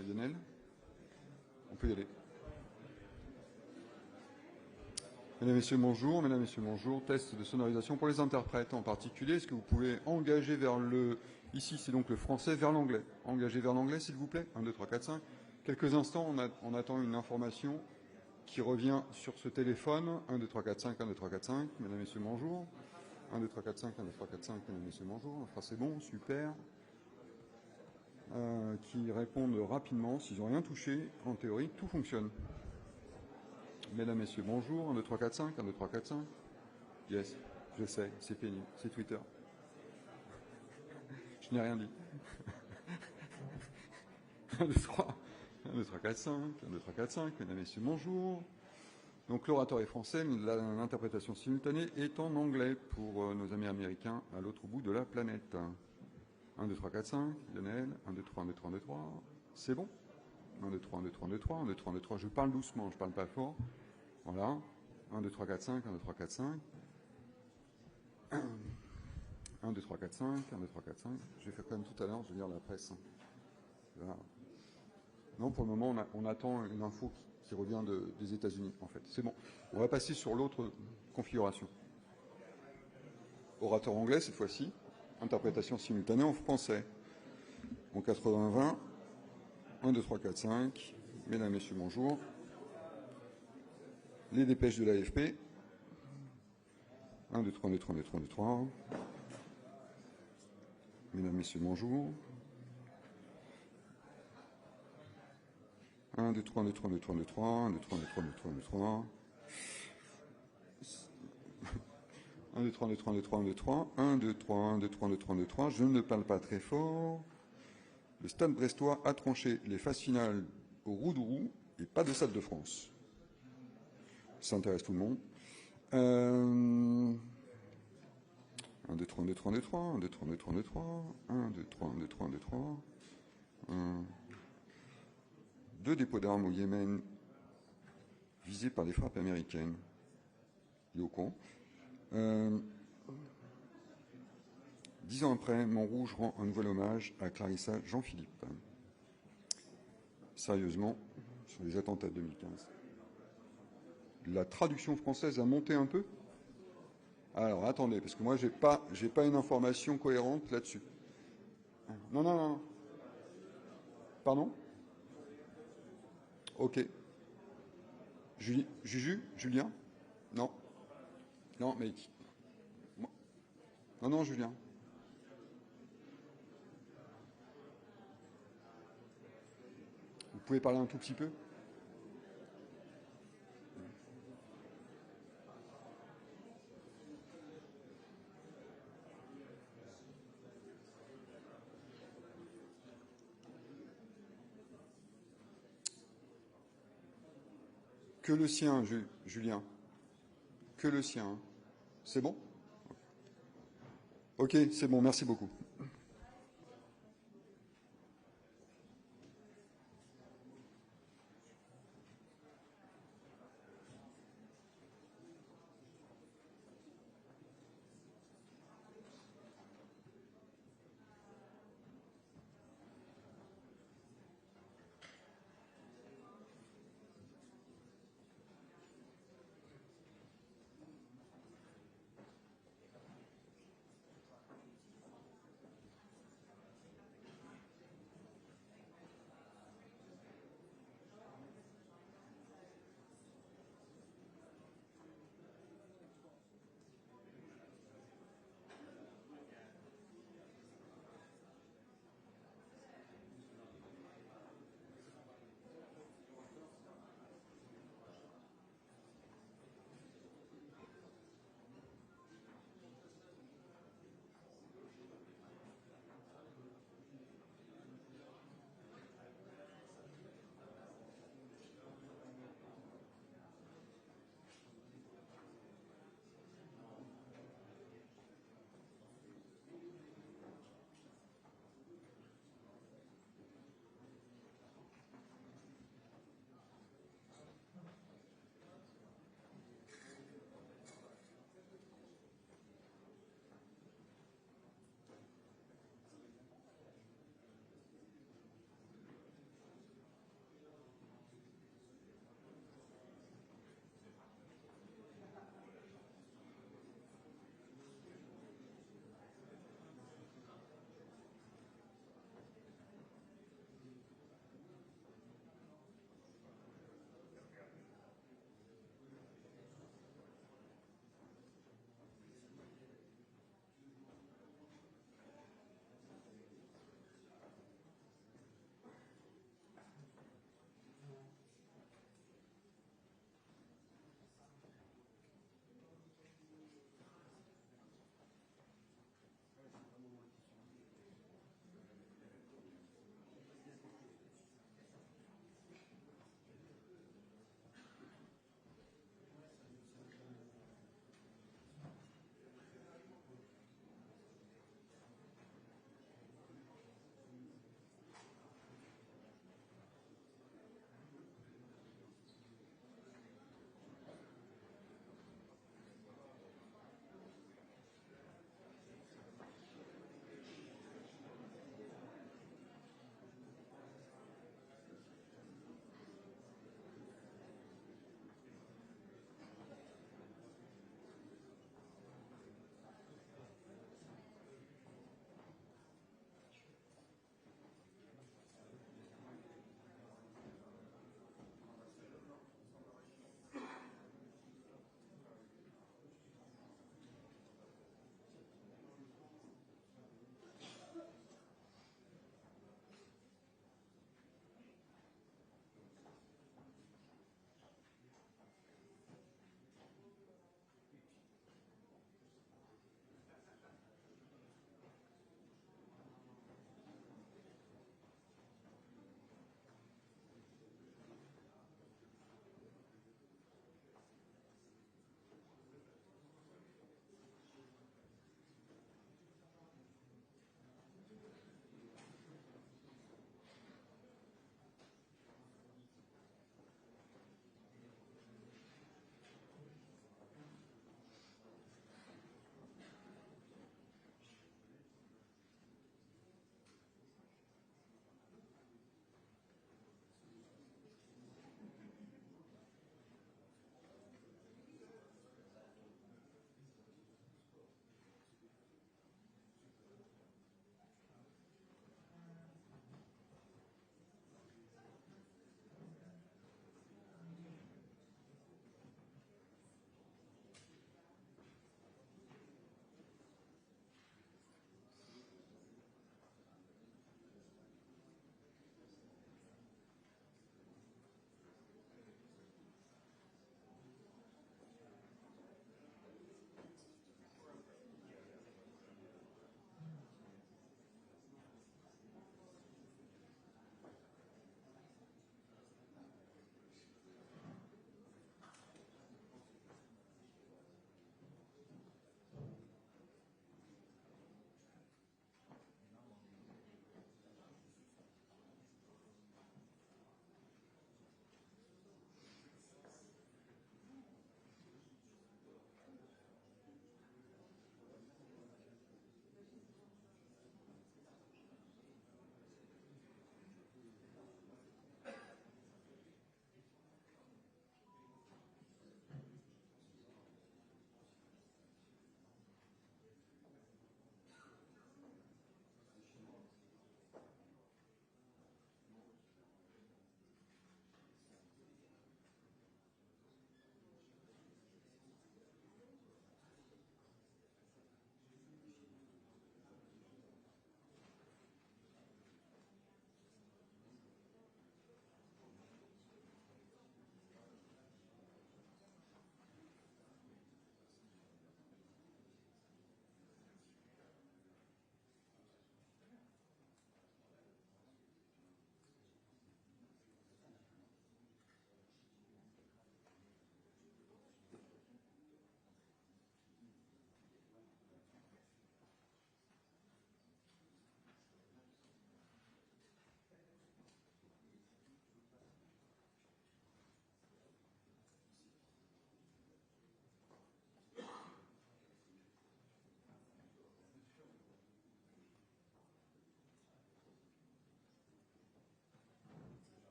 Lionel, on peut y aller. Mesdames, Messieurs, bonjour. Mesdames, Messieurs, bonjour. Test de sonorisation pour les interprètes en particulier. Est-ce que vous pouvez engager vers le... Ici, c'est donc le français vers l'anglais. Engager vers l'anglais, s'il vous plaît. 1, 2, 3, 4, 5. Quelques instants, on attend une information qui revient sur ce téléphone. 1, 2, 3, 4, 5, 1, 2, 3, 4, 5. Mesdames, Messieurs, bonjour. 1, 2, 3, 4, 5, 1, 2, 3, 4, 5. Mesdames, Messieurs, bonjour. Enfin, c'est bon, super. Qui répondent rapidement. S'ils n'ont rien touché, en théorie, tout fonctionne. Mesdames, Messieurs, bonjour. 1, 2, 3, 4, 5. 1, 2, 3, 4, 5. Yes, je sais, c'est pénible. C'est Twitter. Je n'ai rien dit. 1, 2, 3. 1, 2, 3, 4, 5. 1, 2, 3, 4, 5. Mesdames, Messieurs, bonjour. Donc l'orateur est français, l'interprétation simultanée est en anglais pour nos amis américains à l'autre bout de la planète. 1, 2, 3, 4, 5. Lionel. 1, 2, 3, 1, 2, 3, 1, 2, 3. C'est bon. 1, 2, 3, 1, 2, 3, 1, 2, 3. 1, 2, 3, 1, 2, 3. Je parle doucement, je parle pas fort. Voilà. 1, 2, 3, 4, 5. 1, 2, 3, 4, 5. 1, 2, 3, 4, 5. 1, 2, 3, 4, 5. Je vais faire comme tout à l'heure, je vais lire la presse. Là. Non, pour le moment, on attend une info qui revient des États-Unis, en fait. C'est bon. On va passer sur l'autre configuration. Orateur anglais, cette fois-ci. Interprétation simultanée en français. En 80-20. 1, 2, 3, 4, 5. Mesdames, Messieurs, bonjour. Les dépêches de l'AFP. 1, 2, 3, 1, 2, 3, 1, 2, 3, 1, 2, 3. Mesdames, Messieurs, bonjour. 1, 2, 3, 1, 2, 3, 1, 2, 3, 1, 2, 3. 1, 2, 3, 1, 2, 3, 1, 2, 3, 1, 2, 3. 1, 2, 3, 1, 2, 3, 1, 2, 3, 1, 2, 3. 1, 2, 3, 1, 2, 3, 1, 2, 3, 1, 2, 3. Je ne parle pas très fort. Le Stade brestois a tranché les phases finales au Roudourou et pas de Stade de France. Ça intéresse tout le monde. 1, 2, 3, 1, 2, 3, 1, 2, 3. 1, 2, 3, 1, 2, 3, 1, 2, 3. 1, 2, 3, 1, 2, 3, 1, 2, 3. 2 dépôts d'armes au Yémen visés par des frappes américaines. Il est au courant. 10 ans après, Montrouge rend un nouvel hommage à Clarissa Jean-Philippe. Sérieusement, sur les attentats de 2015. La traduction française a monté un peu. Alors, attendez, parce que moi, j'ai pas une information cohérente là-dessus. Non, non, non. Pardon? Ok. Julien? Non. Non, mais... Non, non, Julien. Vous pouvez parler un tout petit peu? Que le sien, Julien. Que le sien. C'est bon? Ok, c'est bon, merci beaucoup.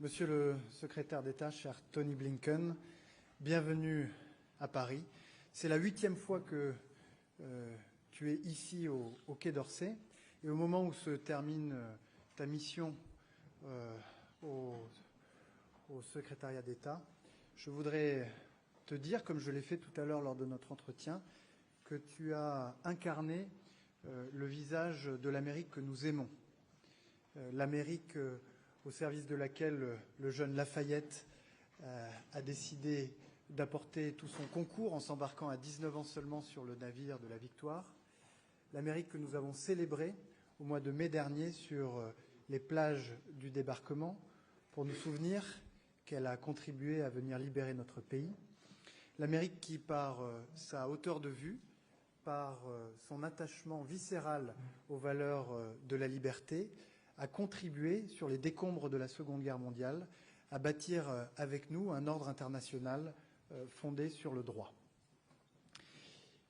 Monsieur le secrétaire d'État, cher Tony Blinken, bienvenue à Paris. C'est la 8e fois que tu es ici au Quai d'Orsay. Et au moment où se termine ta mission au secrétariat d'État, je voudrais te dire, comme je l'ai fait tout à l'heure lors de notre entretien, que tu as incarné le visage de l'Amérique que nous aimons. L'Amérique au service de laquelle le jeune Lafayette a décidé d'apporter tout son concours en s'embarquant à 19 ans seulement sur le navire de la Victoire. L'Amérique que nous avons célébrée au mois de mai dernier sur les plages du débarquement pour nous souvenir qu'elle a contribué à venir libérer notre pays. L'Amérique qui, par sa hauteur de vue, par son attachement viscéral aux valeurs de la liberté, a contribué, sur les décombres de la Seconde Guerre mondiale, à bâtir avec nous un ordre international fondé sur le droit.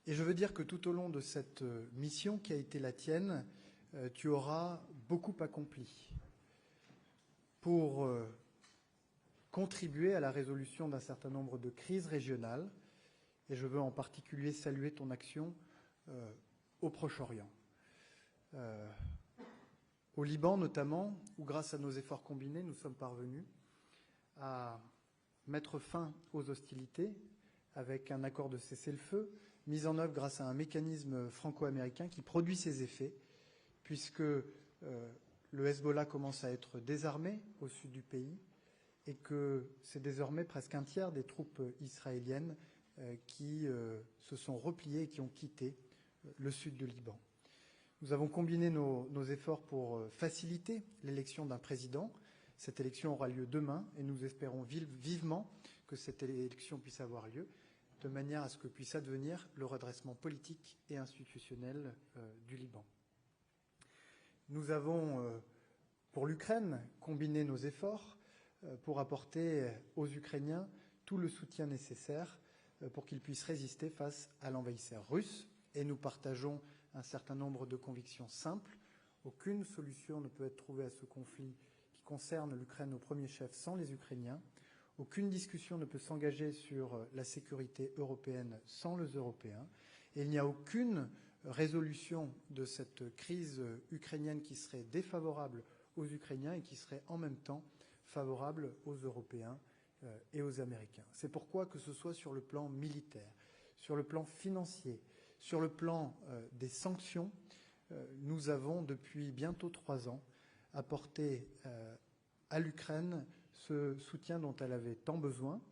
Et je veux dire que tout au long de cette mission qui a été la tienne, tu auras beaucoup accompli pour contribuer à la résolution d'un certain nombre de crises régionales. Et je veux en particulier saluer ton action au Proche-Orient. Au Liban notamment, où grâce à nos efforts combinés, nous sommes parvenus à mettre fin aux hostilités avec un accord de cessez-le-feu, mis en œuvre grâce à un mécanisme franco-américain qui produit ses effets, puisque le Hezbollah commence à être désarmé au sud du pays et que c'est désormais presque un tiers des troupes israéliennes qui se sont repliées et qui ont quitté le sud du Liban. Nous avons combiné nos efforts pour faciliter l'élection d'un président. Cette élection aura lieu demain et nous espérons vivement que cette élection puisse avoir lieu de manière à ce que puisse advenir le redressement politique et institutionnel du Liban. Nous avons, pour l'Ukraine, combiné nos efforts pour apporter aux Ukrainiens tout le soutien nécessaire pour qu'ils puissent résister face à l'envahisseur russe. Et nous partageons un certain nombre de convictions simples. Aucune solution ne peut être trouvée à ce conflit qui concerne l'Ukraine au premier chef sans les Ukrainiens. Aucune discussion ne peut s'engager sur la sécurité européenne sans les Européens. Et il n'y a aucune résolution de cette crise ukrainienne qui serait défavorable aux Ukrainiens et qui serait en même temps favorable aux Européens et aux Américains. C'est pourquoi, que ce soit sur le plan militaire, sur le plan financier, sur le plan des sanctions, nous avons, depuis bientôt 3 ans, apporté à l'Ukraine ce soutien dont elle avait tant besoin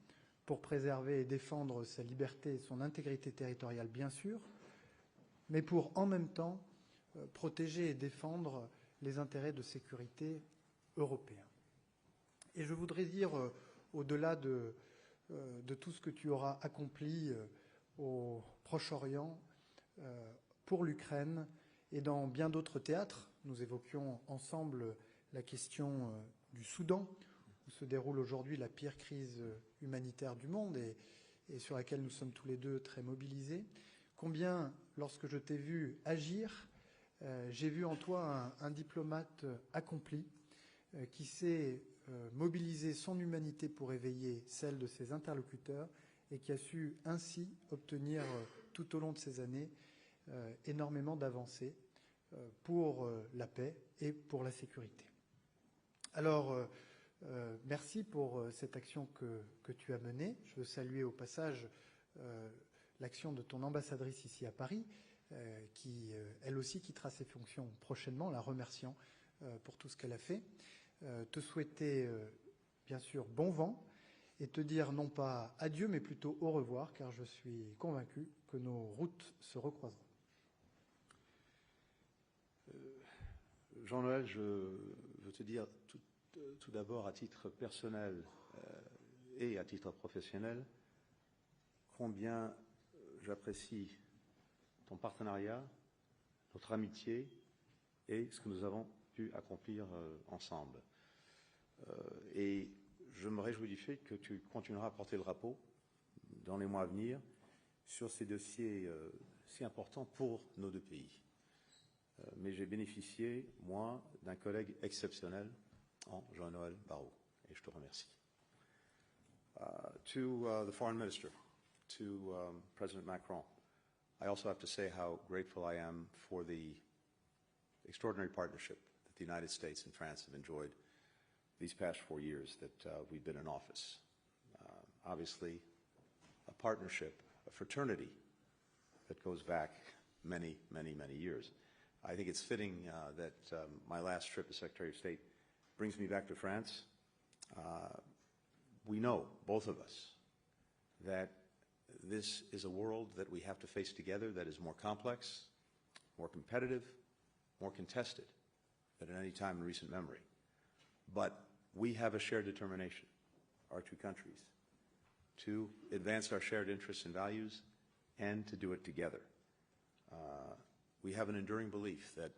pour préserver et défendre sa liberté et son intégrité territoriale, bien sûr, mais pour, en même temps, protéger et défendre les intérêts de sécurité européens. Et je voudrais dire, au-delà de tout ce que tu auras accompli au Proche-Orient, pour l'Ukraine et dans bien d'autres théâtres. Nous évoquions ensemble la question du Soudan, où se déroule aujourd'hui la pire crise humanitaire du monde et sur laquelle nous sommes tous les deux très mobilisés. Combien, lorsque je t'ai vu agir, j'ai vu en toi un diplomate accompli qui sait mobiliser son humanité pour éveiller celle de ses interlocuteurs et qui a su ainsi obtenir tout au long de ces années énormément d'avancées pour la paix et pour la sécurité. Alors, merci pour cette action que tu as menée. Je veux saluer au passage l'action de ton ambassadrice ici à Paris, qui, elle aussi, quittera ses fonctions prochainement, la remerciant pour tout ce qu'elle a fait. Te souhaiter, bien sûr, bon vent et te dire non pas adieu, mais plutôt au revoir, car je suis convaincu que nos routes se recroiseront. Jean-Noel, je veux te dire tout d'abord à titre personnel et à titre professionnel combien j'apprécie ton partenariat, notre amitié et ce que nous avons pu accomplir ensemble. Et je me réjouis du fait que tu continueras à porter le drapeau dans les mois à venir sur ces dossiers si importants pour nos deux pays. Mais j'ai bénéficié, moi, d'un collègue exceptionnel en Jean-Noel Barrot. et je te remercie. To the Foreign Minister, to President Macron, I also have to say how grateful I am for the extraordinary partnership that the United States and France have enjoyed these past 4 years that we've been in office. Obviously, a partnership, a fraternity that goes back many, many, many years. I think it's fitting that my last trip as Secretary of State brings me back to France. We know, both of us, that this is a world that we have to face together that is more complex, more competitive, more contested than at any time in recent memory. But we have a shared determination, our two countries, to advance our shared interests and values and to do it together. We have an enduring belief that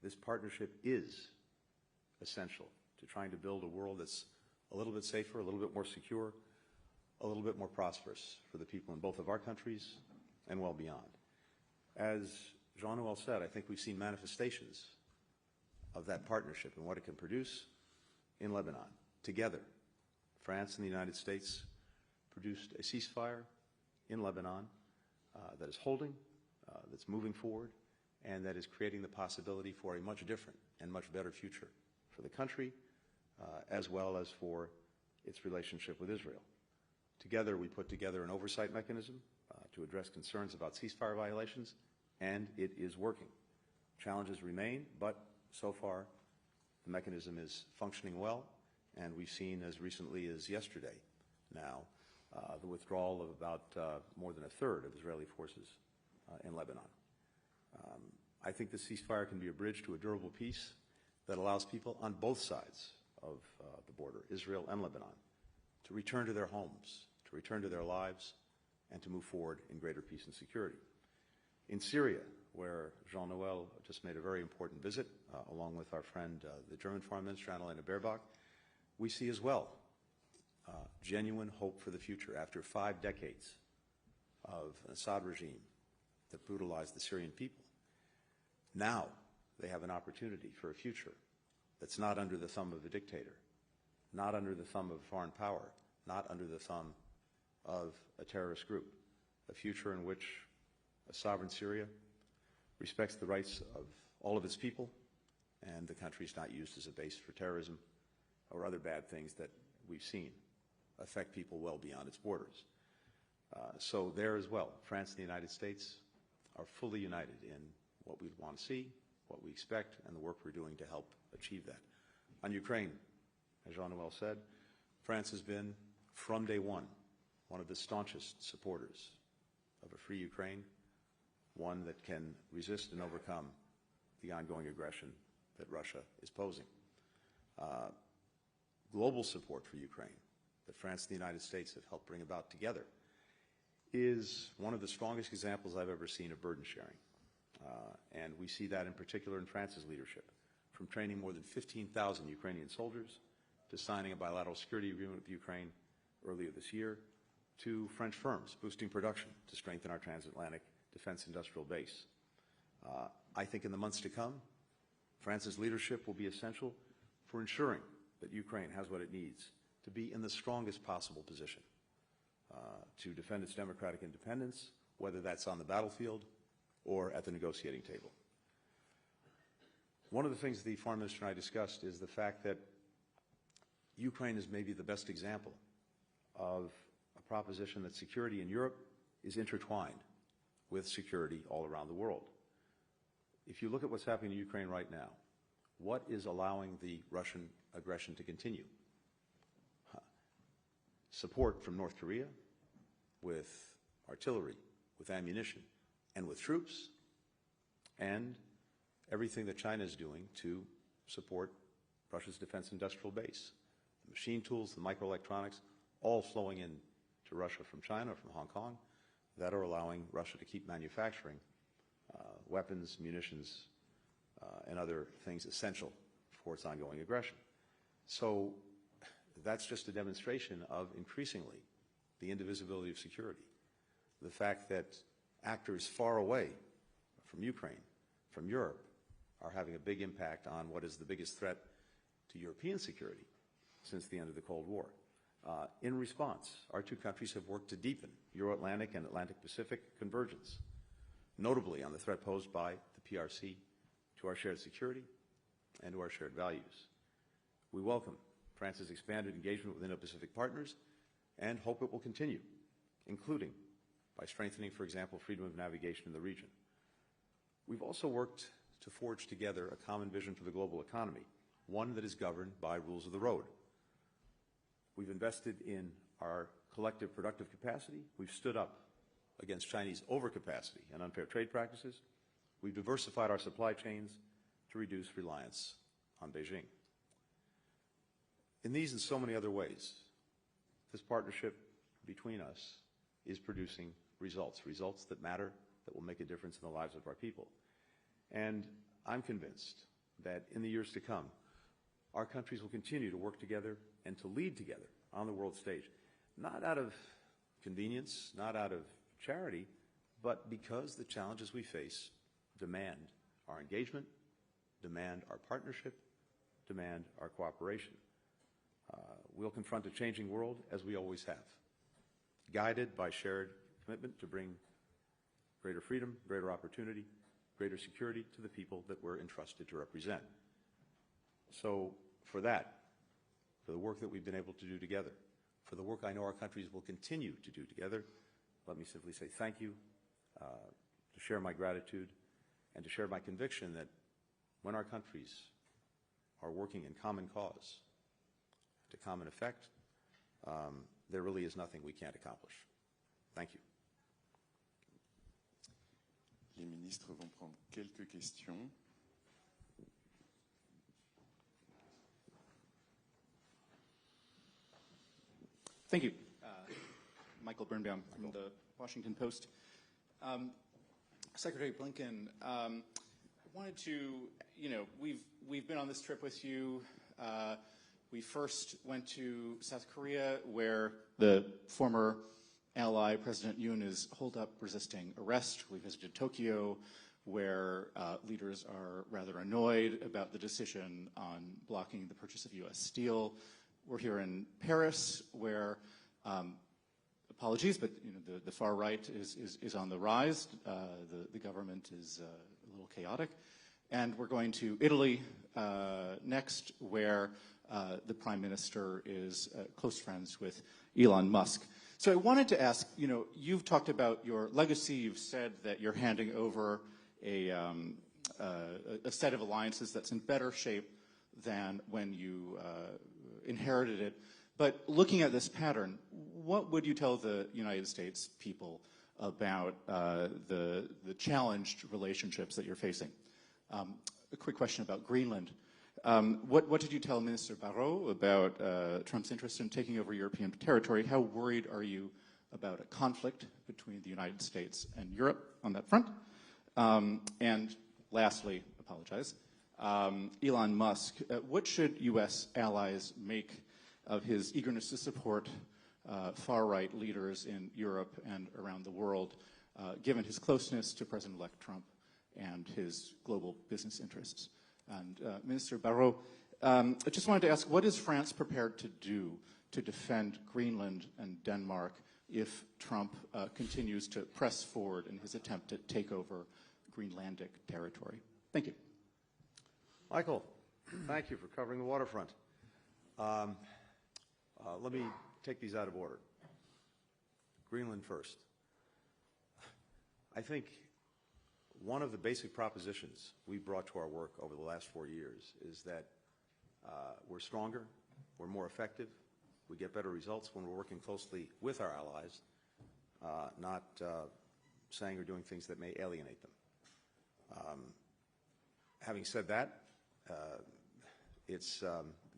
this partnership is essential to trying to build a world that's a little bit safer, a little bit more secure, a little bit more prosperous for the people in both of our countries and well beyond. As Jean-Noel said, I think we've seen manifestations of that partnership and what it can produce in Lebanon. Together, France and the United States produced a ceasefire in Lebanon that is holding, that's moving forward, and that is creating the possibility for a much different and much better future for the country, as well as for its relationship with Israel. Together, we put together an oversight mechanism to address concerns about ceasefire violations, and it is working. Challenges remain, but so far the mechanism is functioning well, and we've seen as recently as yesterday now the withdrawal of about more than a third of Israeli forces in Lebanon. I think the ceasefire can be a bridge to a durable peace that allows people on both sides of the border, Israel and Lebanon, to return to their homes, to return to their lives, and to move forward in greater peace and security. In Syria, where Jean-Noel just made a very important visit, along with our friend, the German Foreign Minister, Annalena Baerbock, we see as well genuine hope for the future after 5 decades of an Assad regime that brutalized the Syrian people. Now they have an opportunity for a future that's not under the thumb of a dictator, not under the thumb of a foreign power, not under the thumb of a terrorist group, a future in which a sovereign Syria respects the rights of all of its people, and the country is not used as a base for terrorism or other bad things that we've seen affect people well beyond its borders. So there as well, France and the United States are fully united in what we want to see, what we expect, and the work we're doing to help achieve that. On Ukraine, as Jean-Noel said, France has been, from day one of the staunchest supporters of a free Ukraine, one that can resist and overcome the ongoing aggression that Russia is posing. Global support for Ukraine that France and the United States have helped bring about together is one of the strongest examples I've ever seen of burden sharing. And we see that in particular in France's leadership, from training more than 15,000 Ukrainian soldiers to signing a bilateral security agreement with Ukraine earlier this year, to French firms boosting production to strengthen our transatlantic defense industrial base. I think in the months to come, France's leadership will be essential for ensuring that Ukraine has what it needs to be in the strongest possible position to defend its democratic independence, whether that's on the battlefield or at the negotiating table. One of the things the Foreign Minister and I discussed is the fact that Ukraine is maybe the best example of a proposition that security in Europe is intertwined with security all around the world. If you look at what's happening in Ukraine right now, what is allowing the Russian aggression to continue? Support from North Korea with artillery, with ammunition, and with troops, and everything that China is doing to support Russia's defense industrial base. The machine tools, the microelectronics, all flowing in to Russia from China, from Hong Kong, that are allowing Russia to keep manufacturing weapons, munitions, and other things essential for its ongoing aggression. So that's just a demonstration of increasingly the indivisibility of security. The fact that actors far away from Ukraine, from Europe, are having a big impact on what is the biggest threat to European security, since the end of the Cold War. In response, our two countries have worked to deepen Euro-Atlantic and Atlantic-Pacific convergence, notably on the threat posed by the PRC to our shared security and to our shared values. We welcome France's expanded engagement with Indo-Pacific partners and hope it will continue, including by strengthening, for example, freedom of navigation in the region. We've also worked to forge together a common vision for the global economy, one that is governed by rules of the road. We've invested in our collective productive capacity. We've stood up against Chinese overcapacity and unfair trade practices. We've diversified our supply chains to reduce reliance on Beijing. In these and so many other ways, this partnership between us is producing results that matter, that will make a difference in the lives of our people. And I'm convinced that in the years to come, our countries will continue to work together and to lead together on the world stage, not out of convenience, not out of charity, but because the challenges we face demand our engagement, demand our partnership, demand our cooperation. We'll confront a changing world as we always have, guided by shared commitment to bring greater freedom, greater opportunity, greater security to the people that we're entrusted to represent. So for that, for the work that we've been able to do together, for the work I know our countries will continue to do together, let me simply say thank you, to share my gratitude, and to share my conviction that when our countries are working in common cause, to common effect, there really is nothing we can't accomplish. Thank you. Les ministres vont prendre quelques questions. Thank you. Michael Birnbaum from the Washington Post. Secretary Blinken, I wanted to, we've been on this trip with you. We first went to South Korea, where the former ally, President Yoon, is holed up resisting arrest. We visited Tokyo, where leaders are rather annoyed about the decision on blocking the purchase of U.S. steel. We're here in Paris, where, apologies, but the far right is on the rise. The government is a little chaotic. And we're going to Italy next, where the Prime Minister is close friends with Elon Musk. So I wanted to ask, you've talked about your legacy. You've said that you're handing over a set of alliances that's in better shape than when you inherited it. But looking at this pattern, what would you tell the United States people about the challenged relationships that you're facing? A quick question about Greenland. What did you tell Minister Barrot about Trump's interest in taking over European territory? How worried are you about a conflict between the United States and Europe on that front? And lastly, apologize, Elon Musk, what should U.S. allies make of his eagerness to support far-right leaders in Europe and around the world, given his closeness to President-elect Trump and his global business interests? And Minister Barrot, I just wanted to ask, what is France prepared to do to defend Greenland and Denmark if Trump continues to press forward in his attempt to take over Greenlandic territory? Thank you. Michael, thank you for covering the waterfront. Let me take these out of order. Greenland first. I think one of the basic propositions we brought to our work over the last 4 years is that we're stronger, we're more effective, we get better results when we're working closely with our allies, not saying or doing things that may alienate them. Having said that, it's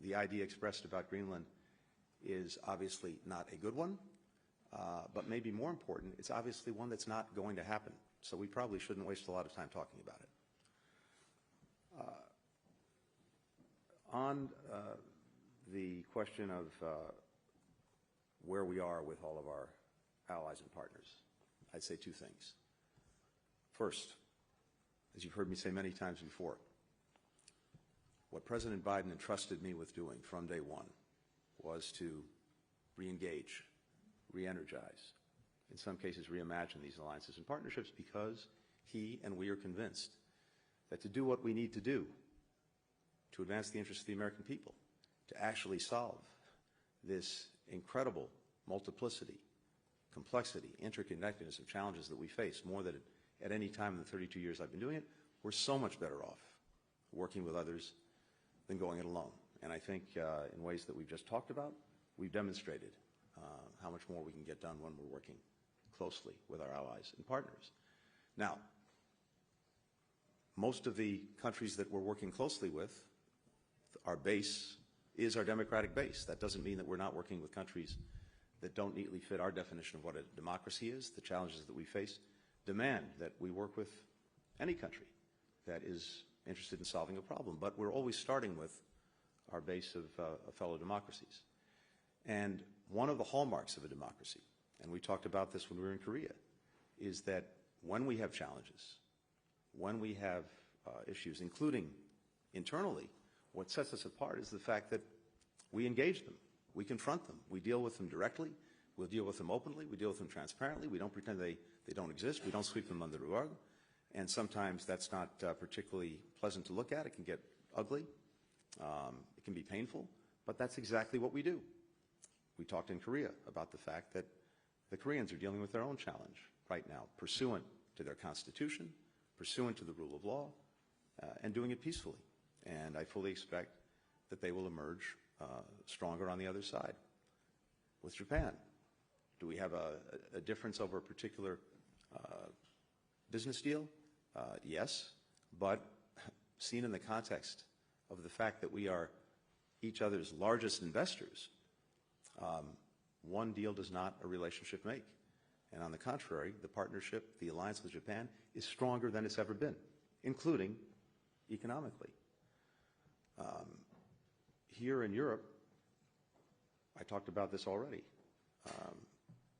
the idea expressed about Greenland is obviously not a good one, but maybe more important, it's obviously one that's not going to happen. So we probably shouldn't waste a lot of time talking about it. On the question of where we are with all of our allies and partners, I'd say two things. First, as you've heard me say many times before, what President Biden entrusted me with doing from day one was to re-engage, re-energize, in some cases reimagine these alliances and partnerships, because he and we are convinced that to do what we need to do to advance the interests of the American people, to actually solve this incredible multiplicity, complexity, interconnectedness of challenges that we face more than at any time in the 32 years I've been doing it, we're so much better off working with others than going it alone. And I think in ways that we've just talked about, we've demonstrated how much more we can get done when we're working closely with our allies and partners. Now, most of the countries that we're working closely with, our base is our democratic base. That doesn't mean that we're not working with countries that don't neatly fit our definition of what a democracy is. The challenges that we face demand that we work with any country that is interested in solving a problem. But we're always starting with our base of fellow democracies. And one of the hallmarks of a democracy, and we talked about this when we were in Korea, is that when we have challenges, when we have issues, including internally, what sets us apart is the fact that we engage them, we confront them, we deal with them directly, we'll deal with them openly, we deal with them transparently, we don't pretend they don't exist, we don't sweep them under the rug, and sometimes that's not particularly pleasant to look at. It can get ugly, it can be painful, but that's exactly what we do. We talked in Korea about the fact that the Koreans are dealing with their own challenge right now, pursuant to their constitution, pursuant to the rule of law, and doing it peacefully. And I fully expect that they will emerge stronger on the other side. With Japan, do we have a difference over a particular business deal? Yes, but seen in the context of the fact that we are each other's largest investors, one deal does not a relationship make. And on the contrary, the partnership, the alliance with Japan, is stronger than it's ever been, including economically. Here in Europe, I talked about this already.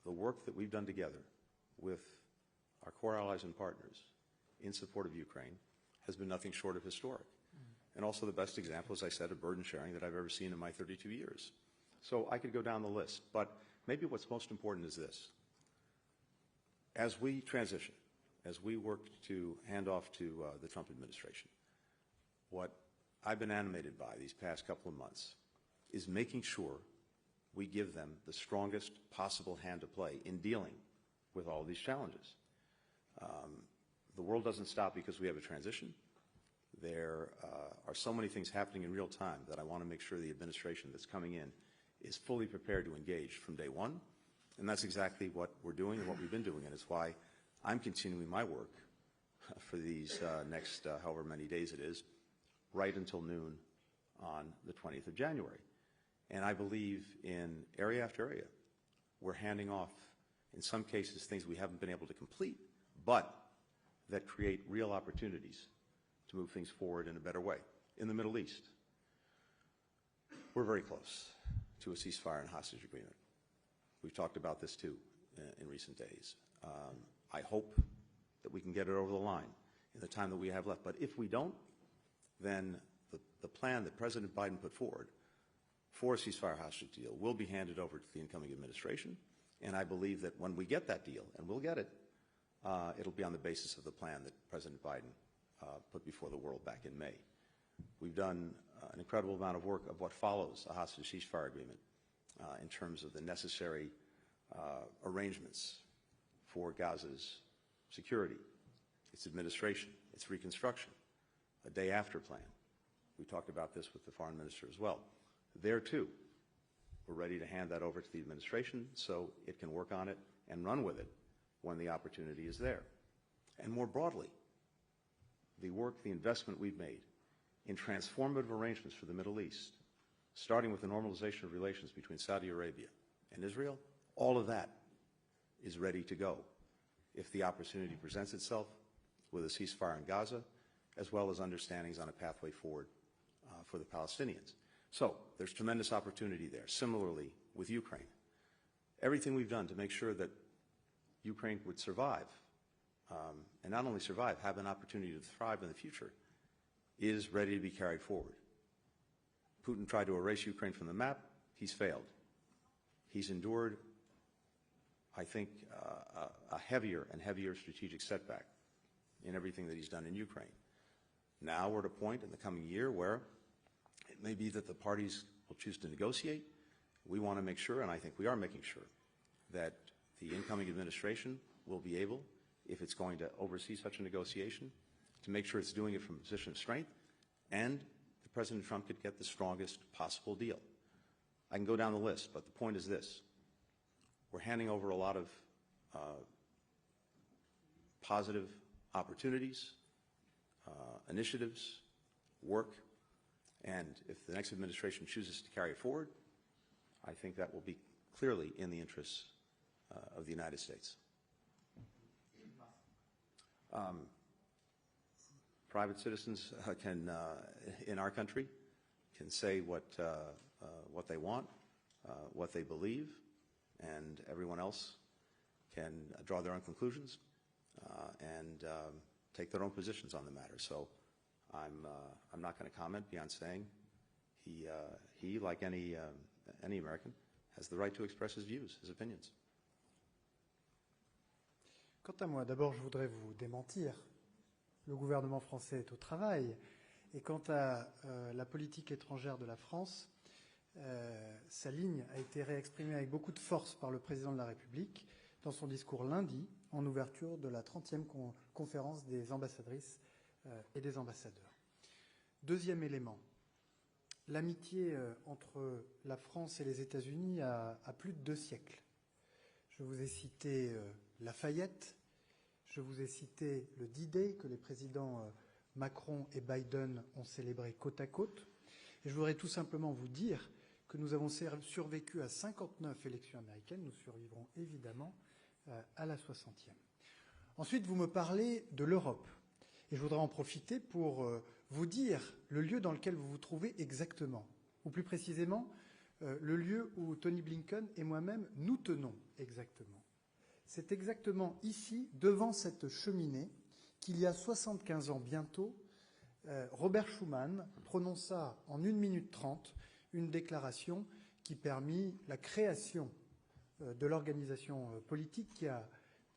The work that we've done together with our core allies and partners in support of Ukraine has been nothing short of historic. And also the best example, as I said, of burden sharing that I've ever seen in my 32 years. So I could go down the list, but maybe what's most important is this. As we transition, as we work to hand off to the Trump administration, what I've been animated by these past couple of months is making sure we give them the strongest possible hand to play in dealing with all of these challenges. The world doesn't stop because we have a transition. There are so many things happening in real time that I want to make sure the administration that's coming in is fully prepared to engage from day one. And that's exactly what we're doing and what we've been doing. And it's why I'm continuing my work for these next however many days it is, right until noon on the 20th of January. And I believe in area after area, we're handing off, in some cases, things we haven't been able to complete, but that create real opportunities to move things forward in a better way. In the Middle East, we're very close to a ceasefire and hostage agreement. We've talked about this too in recent days. I hope that we can get it over the line in the time that we have left. But if we don't, then the plan that President Biden put forward for a ceasefire hostage deal will be handed over to the incoming administration. And I believe that when we get that deal, and we'll get it, it'll be on the basis of the plan that President Biden put before the world back in May. We've done an incredible amount of work of what follows a hostage ceasefire agreement in terms of the necessary arrangements for Gaza's security, its administration, its reconstruction, a day-after plan. We talked about this with the foreign minister as well. There, too, we're ready to hand that over to the administration so it can work on it and run with it when the opportunity is there. And more broadly, the work, the investment we've made in transformative arrangements for the Middle East, starting with the normalization of relations between Saudi Arabia and Israel, all of that is ready to go if the opportunity presents itself with a ceasefire in Gaza, as well as understandings on a pathway forward for the Palestinians. So there's tremendous opportunity there. Similarly, with Ukraine, everything we've done to make sure that Ukraine would survive, and not only survive, have an opportunity to thrive in the future, is ready to be carried forward. Putin tried to erase Ukraine from the map. he's failed. He's endured, I think, a heavier and heavier strategic setback in everything that he's done in Ukraine. Now we're at a point in the coming year where it may be that the parties will choose to negotiate. We want to make sure, and I think we are making sure, that the incoming administration will be able, if it's going to oversee such a negotiation, to make sure it's doing it from a position of strength, and that President Trump could get the strongest possible deal. I can go down the list, but the point is this. We're handing over a lot of positive opportunities, initiatives, work, and if the next administration chooses to carry it forward, I think that will be clearly in the interests of the United States. Private citizens can, in our country, can say what they want, what they believe, and everyone else can draw their own conclusions and take their own positions on the matter. So I'm not going to comment beyond saying he, like any American, has the right to express his views, his opinions. Quant à moi, d'abord, je voudrais vous démentir. Le gouvernement français est au travail. Et quant à la politique étrangère de la France, sa ligne a été réexprimée avec beaucoup de force par le président de la République dans son discours lundi, en ouverture de la 30e conférence des ambassadrices et des ambassadeurs. Deuxième élément, l'amitié entre la France et les États-Unis a plus de 2 siècles. Je vous ai cité Lafayette, je vous ai cité le D-Day que les présidents Macron et Biden ont célébré côte à côte. Et je voudrais tout simplement vous dire que nous avons survécu à 59 élections américaines, nous survivrons évidemment à la 60e. Ensuite, vous me parlez de l'Europe. Et je voudrais en profiter pour vous dire le lieu dans lequel vous vous trouvez exactement. Ou plus précisément, le lieu où Tony Blinken et moi-même nous tenons exactement. C'est exactement ici, devant cette cheminée, qu'il y a 75 ans bientôt, Robert Schuman prononça en 1 minute 30 une déclaration qui permit la création de l'organisation politique qui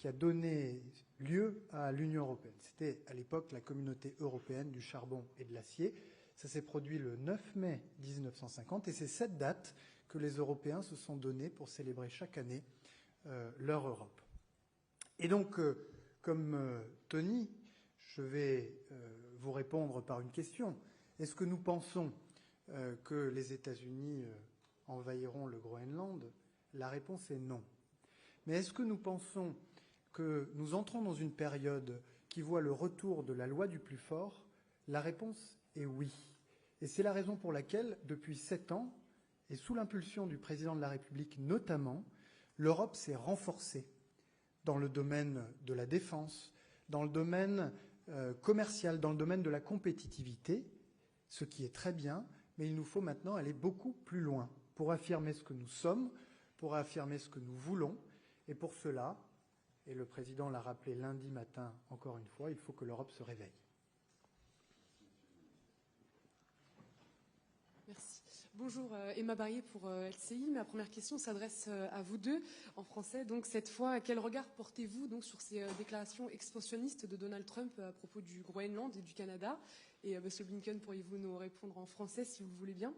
a donné lieu à l'Union européenne. C'était à l'époque la Communauté européenne du charbon et de l'acier. Ça s'est produit le 9 mai 1950 et c'est cette date que les Européens se sont donnés pour célébrer chaque année leur Europe. Et donc, comme Tony, je vais vous répondre par une question. Est-ce que nous pensons que les États-Unis envahiront le Groenland? La réponse est non. Mais est-ce que nous pensons que nous entrons dans une période qui voit le retour de la loi du plus fort? La réponse est oui. Et c'est la raison pour laquelle, depuis 7 ans, et sous l'impulsion du président de la République notamment, l'Europe s'est renforcée dans le domaine de la défense, dans le domaine commercial, dans le domaine de la compétitivité, ce qui est très bien, mais il nous faut maintenant aller beaucoup plus loin pour affirmer ce que nous sommes, pour affirmer ce que nous voulons, et pour cela, et le président l'a rappelé lundi matin encore une fois, il faut que l'Europe se réveille. Merci. Bonjour, Emma Barrier pour LCI. Ma première question s'adresse à vous deux en français. Donc cette fois, quel regard portez-vous donc sur ces déclarations expansionnistes de Donald Trump à propos du Groenland et du Canada? Et Monsieur Blinken, pourriez-vous nous répondre en français si vous le voulez bien?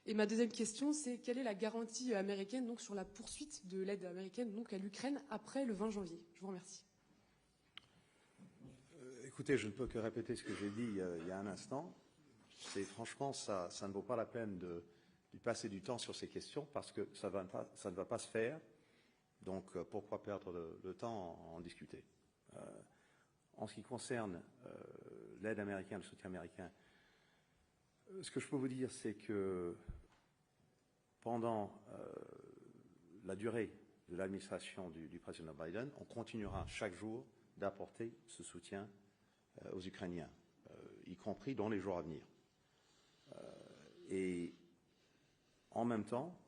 Et ma deuxième question, c'est quelle est la garantie américaine donc sur la poursuite de l'aide américaine donc à l'Ukraine après le 20 janvier? Je vous remercie. Écoutez, je ne peux que répéter ce que j'ai dit il y a un instant. Franchement, ça ne vaut pas la peine de passer du temps sur ces questions parce que ça ne va pas se faire. Donc, pourquoi perdre le temps à en discuter? En ce qui concerne l'aide américaine, le soutien américain, ce que je peux vous dire, c'est que pendant la durée de l'administration du président Biden, on continuera chaque jour d'apporter ce soutien aux Ukrainiens, y compris dans les jours à venir. Et en même temps,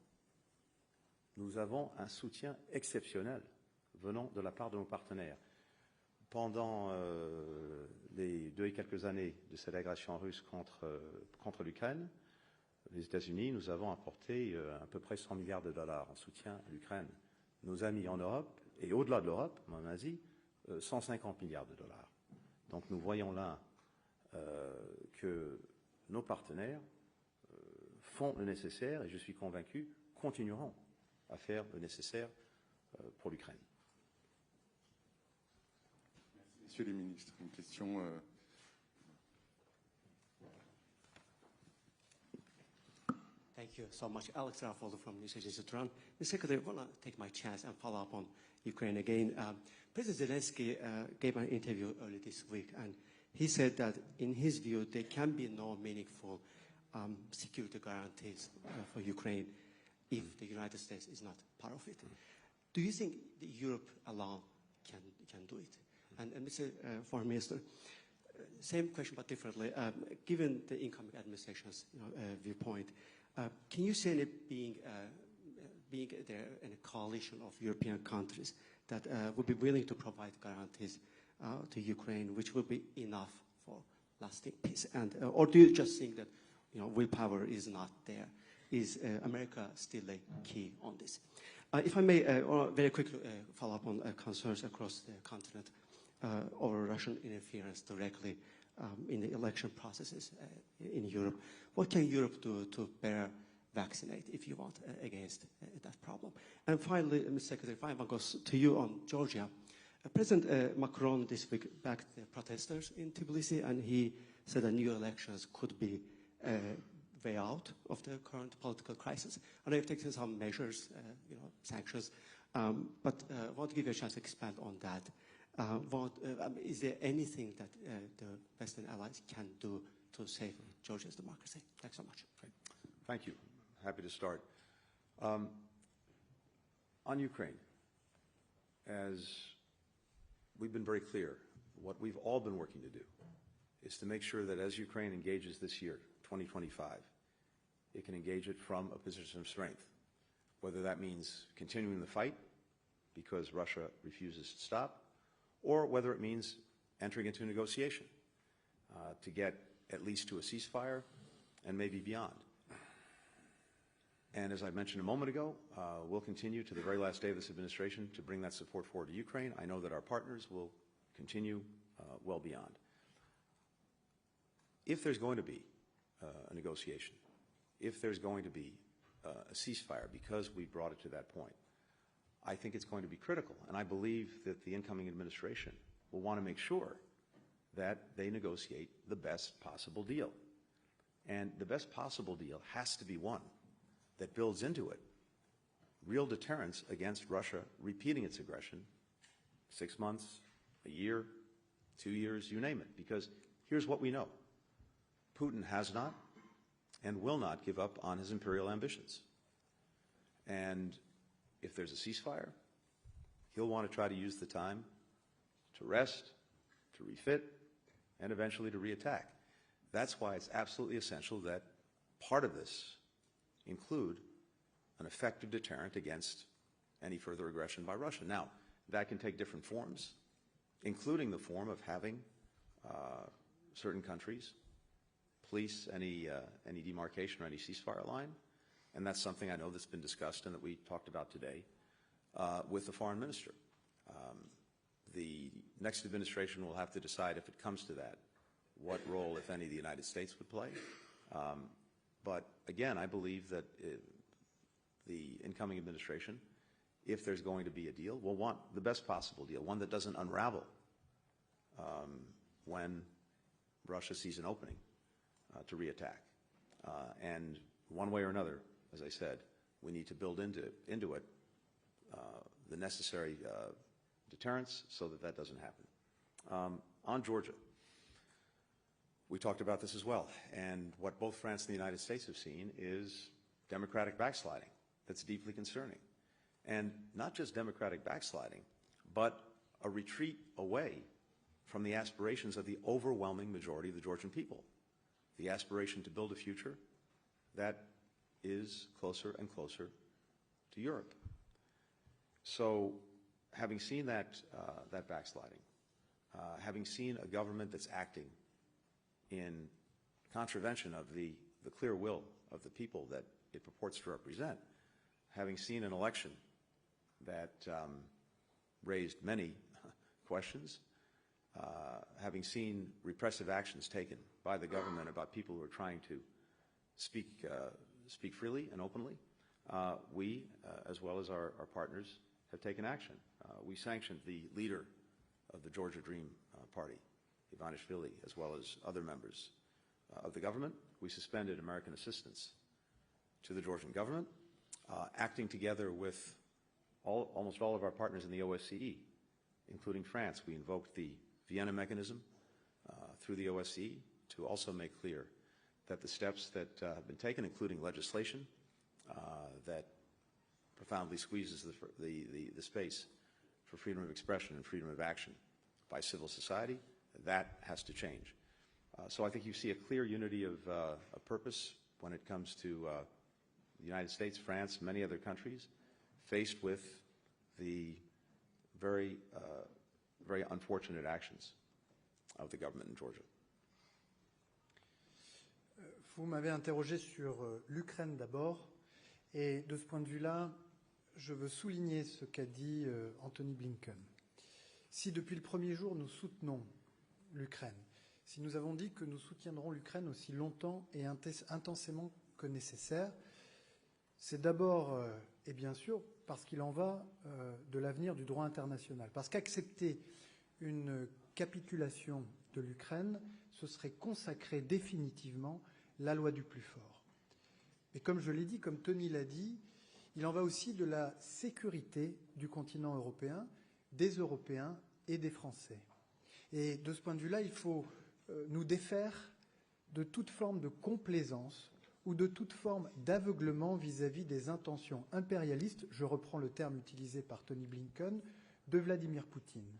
nous avons un soutien exceptionnel venant de la part de nos partenaires. Pendant les 2 et quelques années de cette agression russe contre l'Ukraine, les États-Unis, nous avons apporté à peu près 100 milliards de dollars en soutien à l'Ukraine. Nos amis en Europe, et au-delà de l'Europe, en Asie, 150 milliards de dollars. Donc nous voyons là que nos partenaires font le nécessaire, et je suis convaincu, continueront à faire le nécessaire pour l'Ukraine. Messieurs les ministres, une question. Thank you so much. Alex Raffolo from News Agency Tehran. Mr. Secretary, I want to take my chance and follow up on Ukraine again. President Zelensky gave an interview earlier this week, and he said that in his view, there can be no meaningful security guarantees for Ukraine if the United States is not part of it. Do you think that Europe alone can do it? And Mr. Foreign Minister, same question but differently. Given the incoming administration's viewpoint, can you see it being there in a coalition of European countries that would be willing to provide guarantees to Ukraine, which will be enough for lasting peace? And or do you just think that willpower is not there? Is America still a key on this? If I may, very quickly follow up on concerns across the continent over Russian interference directly in the election processes in Europe. What can Europe do to better vaccinate, if you want, against that problem? And finally, Mr. Secretary, if I goes to you on Georgia. President Macron this week backed the protesters in Tbilisi, and he said that new elections could be a way out of the current political crisis. I know you've taken some measures, sanctions, but I want to give you a chance to expand on that. Is there anything that the Western allies can do to save Georgia's democracy? Thanks so much. Thank you. Happy to start. On Ukraine, as we've been very clear, what we've all been working to do is to make sure that as Ukraine engages this year, 2025, it can engage it from a position of strength, whether that means continuing the fight because Russia refuses to stop, or whether it means entering into a negotiation to get at least to a ceasefire and maybe beyond. And as I mentioned a moment ago, we'll continue to the very last day of this administration to bring that support forward to Ukraine. I know that our partners will continue well beyond. If there's going to be a negotiation, if there's going to be a ceasefire because we brought it to that point, I think it's going to be critical. And I believe that the incoming administration will want to make sure that they negotiate the best possible deal. And the best possible deal has to be one that builds into it real deterrence against Russia repeating its aggression 6 months, a year, 2 years, you name it. Because here's what we know. Putin has not and will not give up on his imperial ambitions. And if there's a ceasefire, he'll want to try to use the time to rest, to refit, and eventually to reattack. That's why it's absolutely essential that part of this include an effective deterrent against any further aggression by Russia. Now, that can take different forms, including the form of having certain countries police any demarcation or any ceasefire line. And that's something I know that's been discussed and that we talked about today with the foreign minister. The next administration will have to decide, if it comes to that, what role, if any, the United States would play. But again, I believe that the incoming administration, if there's going to be a deal, will want the best possible deal, one that doesn't unravel when Russia sees an opening to reattack. And one way or another, as I said, we need to build into it the necessary deterrence so that that doesn't happen. On Georgia, we talked about this as well. And what both France and the United States have seen is democratic backsliding that's deeply concerning. And not just democratic backsliding, but a retreat away from the aspirations of the overwhelming majority of the Georgian people. The aspiration to build a future that is closer and closer to Europe. So having seen that backsliding, having seen a government that's acting in contravention of the clear will of the people that it purports to represent, having seen an election that raised many questions, having seen repressive actions taken by the government about people who are trying to speak freely and openly, we, as well as our partners, have taken action. We sanctioned the leader of the Georgia Dream Party, Ivanishvili, as well as other members of the government. We suspended American assistance to the Georgian government, acting together with almost all of our partners in the OSCE, including France. We invoked the Vienna mechanism through the OSCE to also make clear that the steps that have been taken, including legislation that profoundly squeezes the space for freedom of expression and freedom of action by civil society, that has to change. So I think you see a clear unity of purpose when it comes to the United States, France, many other countries, faced with the very unfortunate actions of the government in Georgia. Vous m'avez interrogé sur l'Ukraine d'abord, et de ce point de vue-là, je veux souligner ce qu'a dit Antony Blinken. Si depuis le premier jour nous soutenons l'Ukraine, si nous avons dit que nous soutiendrons l'Ukraine aussi longtemps et intensément que nécessaire, c'est d'abord et bien sûr parce qu'il en va de l'avenir du droit international. Parce qu'accepter une capitulation de l'Ukraine, ce serait consacrer définitivement la loi du plus fort. Et comme je l'ai dit, comme Tony l'a dit, il en va aussi de la sécurité du continent européen, des Européens et des Français. Et de ce point de vue-là, il faut nous défaire de toute forme de complaisance ou de toute forme d'aveuglement vis-à-vis des intentions impérialistes, je reprends le terme utilisé par Tony Blinken, de Vladimir Poutine.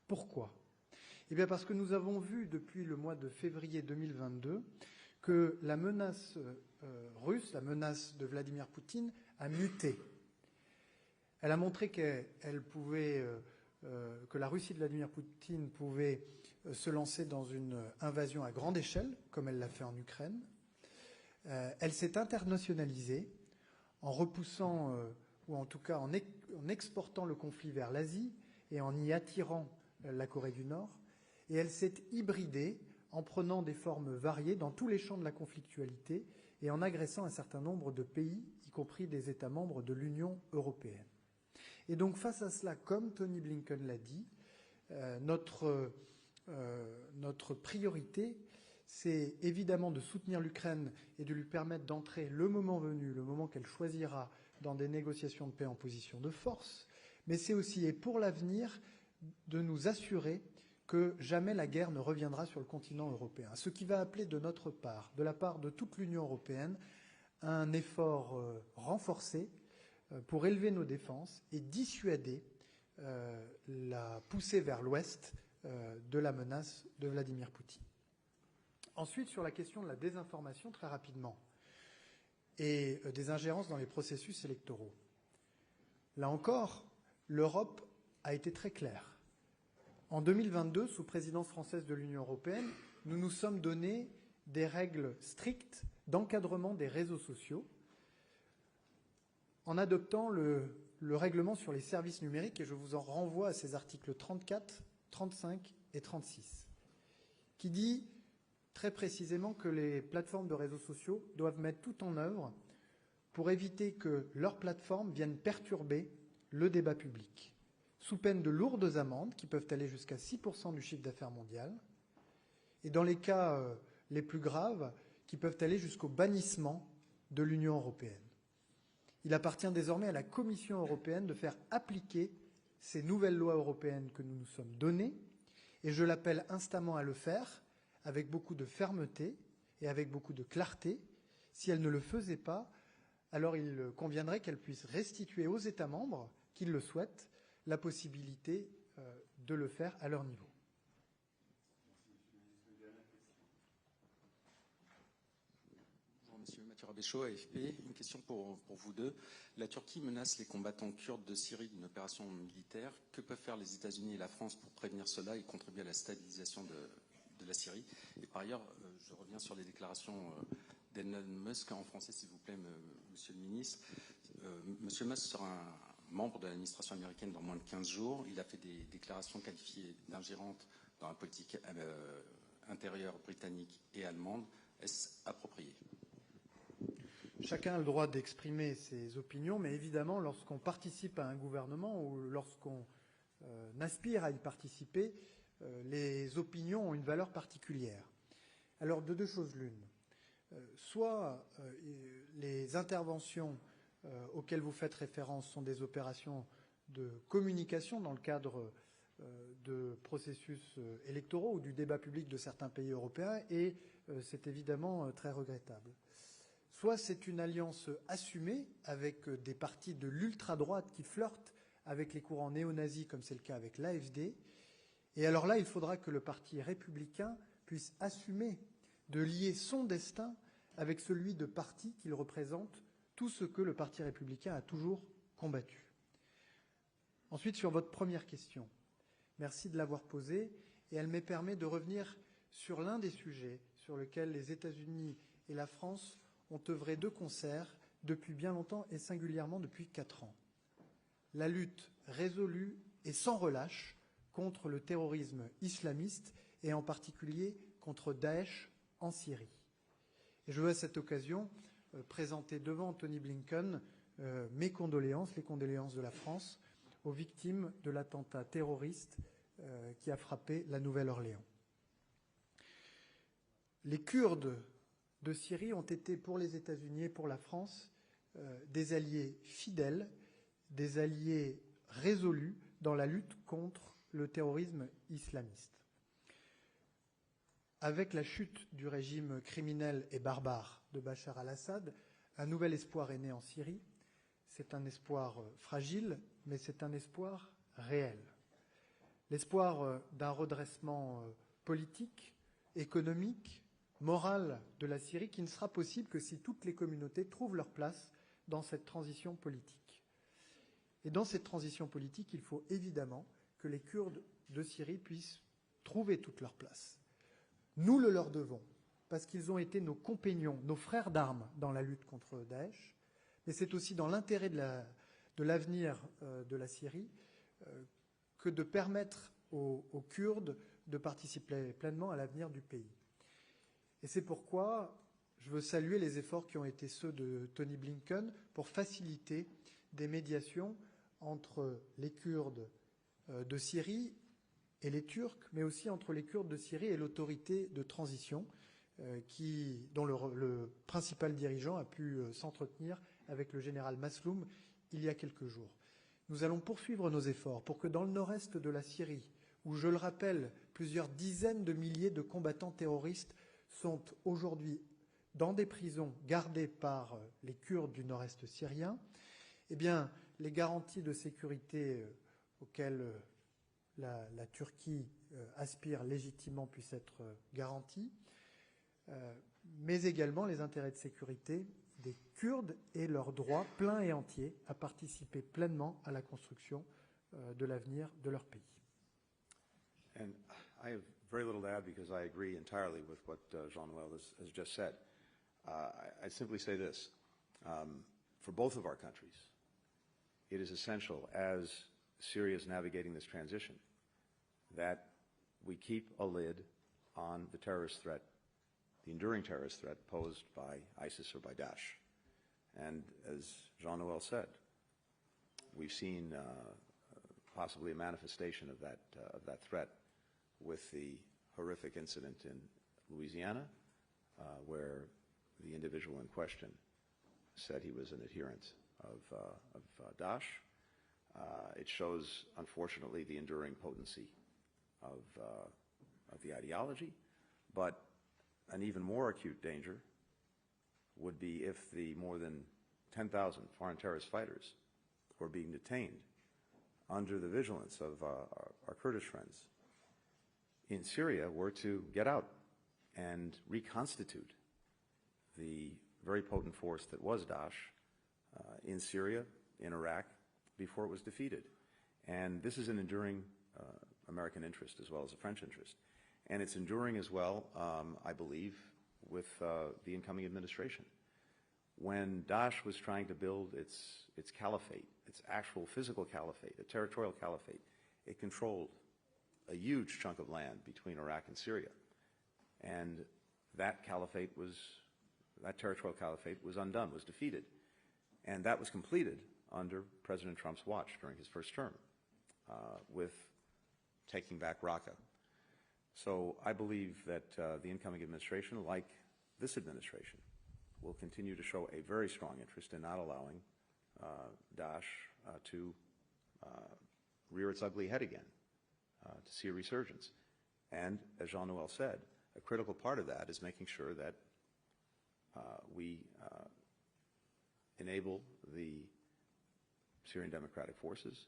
Pourquoi ? Eh bien parce que nous avons vu depuis le mois de février 2022 que la menace russe, la menace de Vladimir Poutine, a muté. Elle a montré qu'elle pouvait, que la Russie de Vladimir Poutine pouvait se lancer dans une invasion à grande échelle, comme elle l'a fait en Ukraine. Elle s'est internationalisée en repoussant, ou en tout cas en exportant le conflit vers l'Asie et en y attirant la Corée du Nord. Et elle s'est hybridée en prenant des formes variées dans tous les champs de la conflictualité et en agressant un certain nombre de pays, y compris des États membres de l'Union européenne. Et donc face à cela, comme Tony Blinken l'a dit, notre priorité, c'est évidemment de soutenir l'Ukraine et de lui permettre d'entrer le moment venu, le moment qu'elle choisira, dans des négociations de paix en position de force, mais c'est aussi, et pour l'avenir, de nous assurer que jamais la guerre ne reviendra sur le continent européen. Ce qui va appeler de notre part, de la part de toute l'Union européenne, un effort renforcé pour élever nos défenses et dissuader la poussée vers l'ouest de la menace de Vladimir Poutine. Ensuite, sur la question de la désinformation, très rapidement, et des ingérences dans les processus électoraux. Là encore, l'Europe a été très claire. En 2022, sous présidence française de l'Union européenne, nous nous sommes donné des règles strictes d'encadrement des réseaux sociaux en adoptant le règlement sur les services numériques, et je vous en renvoie à ces articles 34, 35 et 36, qui dit très précisément que les plateformes de réseaux sociaux doivent mettre tout en œuvre pour éviter que leurs plateformes viennent perturber le débat public, sous peine de lourdes amendes qui peuvent aller jusqu'à 6% du chiffre d'affaires mondial, et dans les cas les plus graves, qui peuvent aller jusqu'au bannissement de l'Union européenne. Il appartient désormais à la Commission européenne de faire appliquer ces nouvelles lois européennes que nous nous sommes données, et je l'appelle instamment à le faire, avec beaucoup de fermeté et avec beaucoup de clarté. Si elle ne le faisait pas, alors il conviendrait qu'elle puisse restituer aux États membres, qui le souhaitent, la possibilité de le faire à leur niveau. Bonjour, monsieur Mathieu Rabéchaud, AFP. Une question pour vous deux. La Turquie menace les combattants kurdes de Syrie d'une opération militaire. Que peuvent faire les États-Unis et la France pour prévenir cela et contribuer à la stabilisation de la Syrie? Et par ailleurs, je reviens sur les déclarations d'Elon Musk en français, s'il vous plaît, Monsieur le ministre. Monsieur Musk sera un membre de l'administration américaine dans moins de 15 jours. Il a fait des déclarations qualifiées d'ingérentes dans la politique intérieure britannique et allemande. Est-ce approprié? Chacun a le droit d'exprimer ses opinions, mais évidemment, lorsqu'on participe à un gouvernement ou lorsqu'on aspire à y participer, les opinions ont une valeur particulière. Alors, de deux choses l'une. Soit les interventions auxquelles vous faites référence sont des opérations de communication dans le cadre de processus électoraux ou du débat public de certains pays européens, et c'est évidemment très regrettable. Soit c'est une alliance assumée avec des partis de l'ultra-droite qui flirtent avec les courants néo-nazis, comme c'est le cas avec l'AfD. Et alors là, il faudra que le parti républicain puisse assumer de lier son destin avec celui de partis qu'il représente, tout ce que le parti républicain a toujours combattu. Ensuite, sur votre première question, merci de l'avoir posée, et elle me permet de revenir sur l'un des sujets sur lesquels les États-Unis et la France ont œuvré de concert depuis bien longtemps et singulièrement depuis 4 ans. La lutte résolue et sans relâche contre le terrorisme islamiste et en particulier contre Daesh en Syrie. Et je veux à cette occasion présenter devant Antony Blinken mes condoléances, les condoléances de la France, aux victimes de l'attentat terroriste qui a frappé la Nouvelle-Orléans. Les Kurdes de Syrie ont été pour les États-Unis et pour la France des alliés fidèles, des alliés résolus dans la lutte contre le terrorisme islamiste. Avec la chute du régime criminel et barbare de Bachar al-Assad, un nouvel espoir est né en Syrie. C'est un espoir fragile, mais c'est un espoir réel. L'espoir d'un redressement politique, économique, moral de la Syrie qui ne sera possible que si toutes les communautés trouvent leur place dans cette transition politique. Et dans cette transition politique, il faut évidemment que les Kurdes de Syrie puissent trouver toute leur place. Nous le leur devons, parce qu'ils ont été nos compagnons, nos frères d'armes dans la lutte contre Daesh, mais c'est aussi dans l'intérêt de l'avenir de la Syrie que de permettre aux Kurdes de participer pleinement à l'avenir du pays. Et c'est pourquoi je veux saluer les efforts qui ont été ceux de Tony Blinken pour faciliter des médiations entre les Kurdes de Syrie et les Turcs, mais aussi entre les Kurdes de Syrie et l'autorité de transition, dont le principal dirigeant a pu s'entretenir avec le général Masloum il y a quelques jours. Nous allons poursuivre nos efforts pour que dans le nord-est de la Syrie, où, je le rappelle, plusieurs dizaines de milliers de combattants terroristes sont aujourd'hui dans des prisons gardées par les Kurdes du nord-est syrien, eh bien, les garanties de sécurité auxquelles la Turquie aspire légitimement puissent être garanties, mais également les intérêts de sécurité des Kurdes et leur droit plein et entier à participer pleinement à la construction de l'avenir de leur pays. And I have very little to add because I agree entirely with what Jean-Noel has just said. I simply say this. For both of our countries, it is essential, as Syria is navigating this transition, that we keep a lid on the terrorist threat, the enduring terrorist threat posed by ISIS or by Daesh. And as Jean-Noel said, we've seen possibly a manifestation of that threat with the horrific incident in Louisiana, where the individual in question said he was an adherent of Daesh. It shows, unfortunately, the enduring potency of the ideology, but an even more acute danger would be if the more than 10,000 foreign terrorist fighters who are being detained under the vigilance of our Kurdish friends in Syria were to get out and reconstitute the very potent force that was Daesh in Syria, in Iraq, before it was defeated. And this is an enduring American interest as well as a French interest. And it's enduring as well, I believe, with the incoming administration. When Daesh was trying to build its caliphate, its actual physical caliphate, a territorial caliphate, it controlled a huge chunk of land between Iraq and Syria. And that territorial caliphate was undone, was defeated. And that was completed under President Trump's watch during his first term, with taking back Raqqa. So I believe that the incoming administration, like this administration, will continue to show a very strong interest in not allowing Daesh to rear its ugly head again, to see a resurgence. And as Jean-Noel said, a critical part of that is making sure that we enable the Syrian Democratic Forces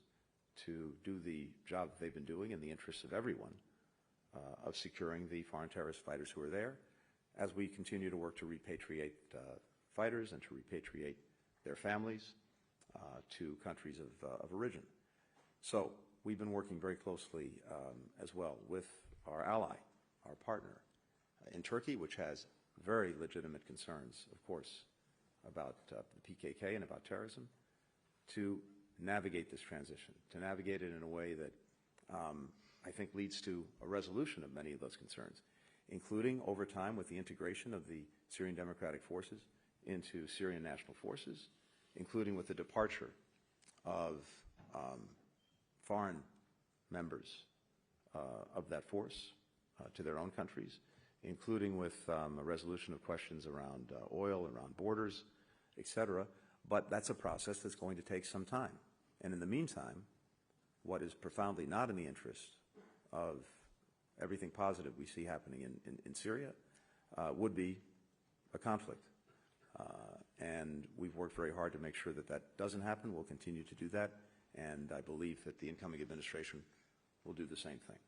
to do the job that they've been doing in the interests of everyone, of securing the foreign terrorist fighters who are there, as we continue to work to repatriate fighters and to repatriate their families to countries of origin. So we've been working very closely as well with our ally, our partner in Turkey, which has very legitimate concerns, of course, about the PKK and about terrorism, to navigate this transition, to navigate it in a way that I think leads to a resolution of many of those concerns, including over time with the integration of the Syrian Democratic Forces into Syrian National Forces, including with the departure of foreign members of that force to their own countries, including with a resolution of questions around oil, around borders, etc. But that's a process that's going to take some time. And in the meantime, what is profoundly not in the interest of everything positive we see happening in Syria would be a conflict. And we've worked very hard to make sure that that doesn't happen. We'll continue to do that. And I believe that the incoming administration will do the same thing.